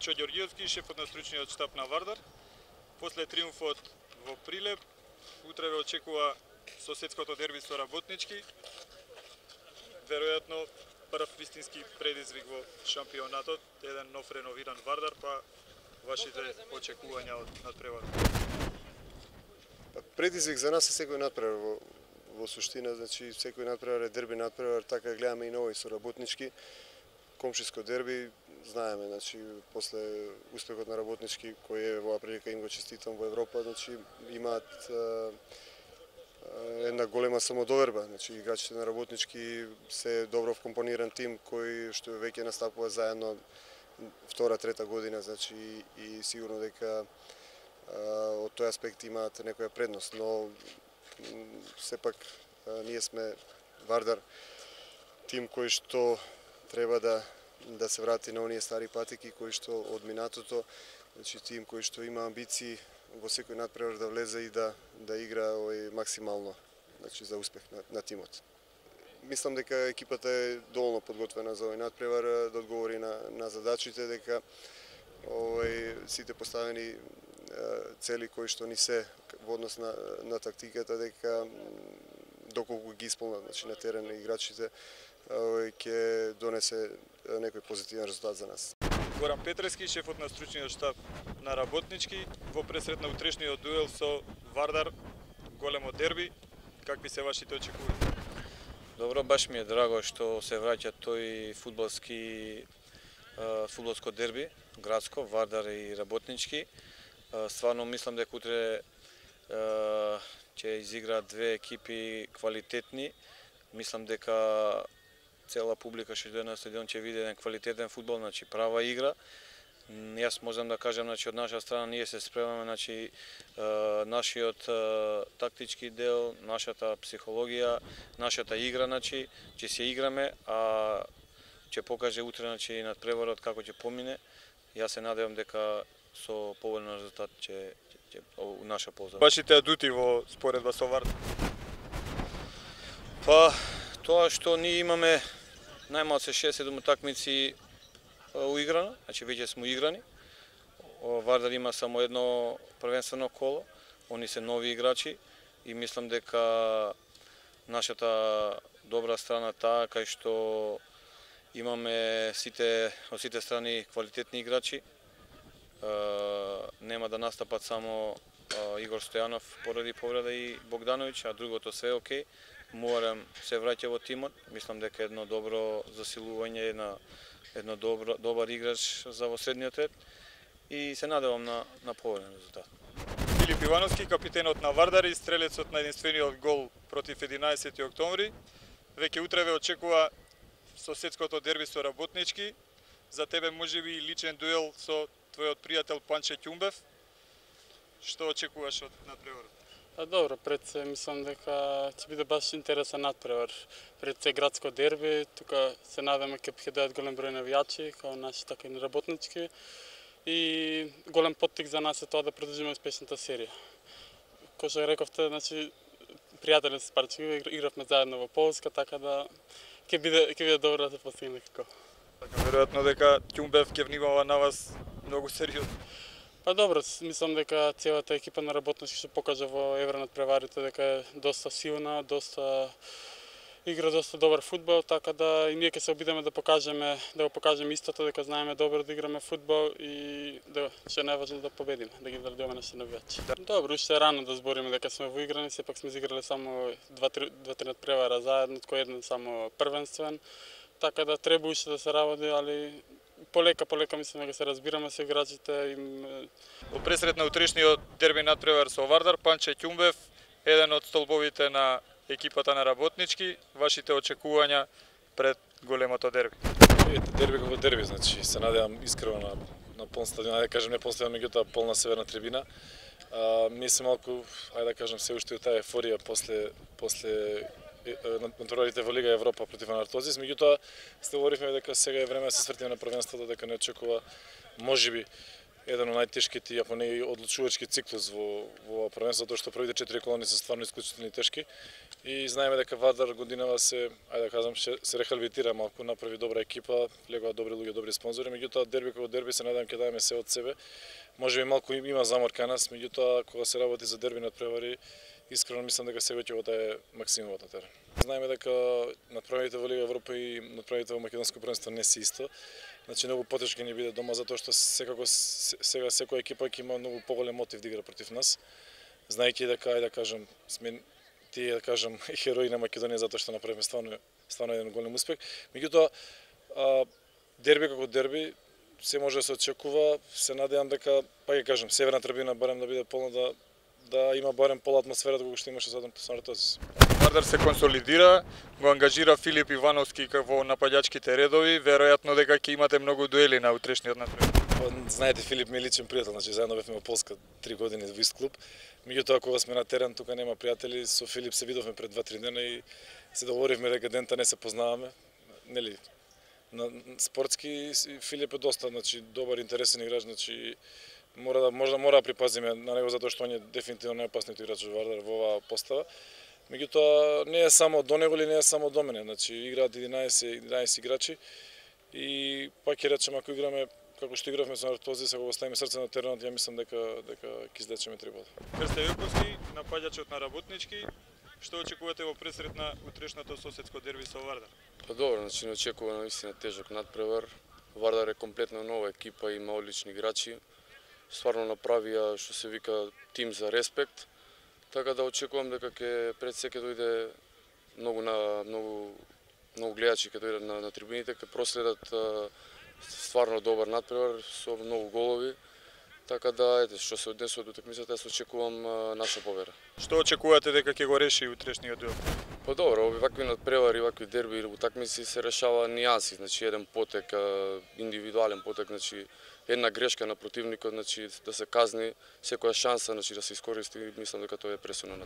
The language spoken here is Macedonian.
Илчо Ѓорѓиевски, шефот на стручниот штаб на Вардар. После триумфот во Прилеп, утре ве очекува соседското дерби со Работнички. Веројатно прв вистински предизвик во шампионатот, еден нов реновиран Вардар, па вашите очекувања од надпреварот? Предизвик за нас е секој надпревар во суштина, значи секој надпревар е дерби надпревар, така гледаме и на овој со Работнички. Комшиско дерби, знаеме, значи после успехот на Работнички кој е во прилика им го честитам во Европа, значи имаат една голема самодоверба, значи играчите на Работнички се добро вкомпониран тим кој што веќе настапува заедно втора, трета година, значи и сигурно дека од тој аспект имаат некоја предност, но сепак ние сме Вардар, тим кој што треба да се врати на оние стари патеки кои што од минатото, значи тим кој што има амбиции во секој надпревар да влезе и да игра максимално, значи за успех на тимот. Мислам дека екипата е доволно подготвена за овој надпревар, да одговори на задачите, дека сите поставени цели кои што ни се во однос на тактиката, дека доколку ги исполнат, значи на терен играчите, ќе донесе некој позитивен резултат за нас. Горан Петрески, шефот на стручниот штаб на Работнички, во пресрет на утрешниот дуел со Вардар, големо дерби, какви се вашите очекувања? Добро, баш ми е драго што се враќа тој фудбалско дерби, градско, Вардар и Работнички. Стварно мислам дека утре ќе изиграат две екипи квалитетни. Мислам дека цела публика што дојде на стадион ќе види еден квалитетен фудбал, значи права игра. Јас можам да кажам, значи од наша страна ние се спремаме, значи нашиот тактички дел, нашата психологија, нашата игра, значи ќе се играме, а ќе покаже утре, значи надпреварот како ќе помине. Јас се надевам дека со поволен резултат ќе у наша полза. Вашите адути во споредба со Вардар? Па тоа што ние имаме најмалку се 6-7 утакмици уиграно, значи веќе сме играни. Вардар има само едно првенствено коло, они се нови играчи и мислам дека нашата добра страна таа кај што имаме од сите страни квалитетни играчи. Нема да настапат само Игор Стојанов поради повреда и Богдановиќ, а другото све окей. Муарем се враќа во тимот, мислам дека едно добро засилување, едно добар играч за во средниот ред и се надевам на поволен резултат. Филип Ивановски, капитенот на Вардар и стрелецот на единствениот гол против 11 октомври, веќе утре ве очекува соседското дерби со Работнички. За тебе можеби и личен дуел со твојот пријател Панче Ќумбев. Што очекуваш од надпреварот? Добро, пред се мислам дека ќе биде баш интересен надпревар. Пред се градско дерби, тука се надеваме ќе дојдат голем број навијачи, како наши, така и на Работнички. И голем поттик за нас е тоа да продолжиме успешната серија. Кој што рековте, значи пријатели се парчи, игравме заедно во Полска, така да ќе биде добро да се постигне како. Веројатно дека Ќумбев ќе внимава на вас многу сериозно. Па добро, мислам дека целата екипа на Работнички што покажа во евронадпреварите дека е доста силна, игра доста добар фудбал, така да и ние ќе се обидеме да го покажеме истото, дека знаеме добро да играме фудбал и што е најважно да победиме, да ги дадеме нашите навијачи. Добро, уште е рано да збориме дека сме во играни, сепак сме изиграле само 2-3 надпревара заедно, кој еден само првенствен, така да треба уште да се работи, али полека мислам дека се разбираме со играчите. Во пресрет на утрешниот дерби надпревар со Вардар, Панче Ќумбев, еден од столбовите на екипата на Работнички, вашите очекувања пред големото дерби? Дерби како дерби, значи се надевам искрено на полн стадион, ајде да кажем не полн стадион, меѓутоа полна северна трибина. Ми се малку, ајде да кажем, се уште таа ефорија после надпреварите во Лига Европа против Анартозис, меѓутоа се говоривме дека сега е време да се свртиме на првенството, дека не очекува можеби еден од најтешките, ако не и одлучувачки циклус во ова првенство, затоа што првите 4 колони се стварно исклучително тешки. И знаеме дека Вардар годинава се, ајде да кажам, се рехабилитира малку, направи добра екипа, легоа добри луѓе, добри спонзори, меѓутоа дерби како дерби се надевам ќе дадеме се од себе. Можеби малку има замор кај нас, меѓутоа кога се работи за дерби надпревари, искрено мислам дека сега ќе го даде максимумот на терен. Знаеме дека надпреварите во Лига Европа и надпреварите во македонско првенство не се исто. Значи многу потешко ни биде дома затоа што секако сега секоја екипа ќе има многу поголем мотив да игра против нас. Знаејќи дека ајде да кажам сме тие да кажам херои на Македонија затоа што направивме стварно еден голем успех. Меѓутоа дерби како дерби се може да се очекува. Се надевам дека ќе кажам северна трибина барем да биде полна да има барем пола атмосферата кога што имаше задам Саратозис. Вардар се консолидира, го ангажира Филип Ивановски во нападачките редови, веројатно дека ќе имате многу дуели на утрешниот натпревар. Знаете, Филип ми е личен пријател, значи заедно бевме во Полска 3 години во ист клуб. Меѓутоа кога сме на терен тука нема пријатели, со Филип се видовме пред 2-3 дена и се договоривме дека дента не се познаваме, нели? На спортски Филип е доста, значи добар, интересен играч, значи мора да припазиме на него затоа што он е дефинитивно најопасниот играч во Вардар во оваа постава. Меѓутоа не е само до него или не е само до мене, значи играат 11 играчи и пак ќе речем ако играме како што игравме со Саратозис, ако го ставиме срце на теренот, ја мислам дека ќе излечеме 3 бода. Крсте Јоковски, напаѓачот на Работнички, што очекувате во пресрет на утрешното соседско дерби со Вардар? Па добро, значи не очекува наистина тежок надпревар. Вардар е комплетно нова екипа, има одлични играчи. Стварно направија што се вика тим за респект. Така да очекувам дека пред се ќе дојде многу гледачи ќе дојдат на трибуните, ќе проследат стварно добар надпревар со многу голови. Така да, што се однесува до утакмицата, јас очекувам наша победа. Што очекувате дека ќе го реши утрешниот дуел? Па добро, вакви надпревари, вакви дерби или утакмици се решава нијанси, значи еден потек, индивидуален потек, значи една грешка на противникот, значи да се казни, секоја шанса, значи да се искористи, мислам дека тоа е пресудно на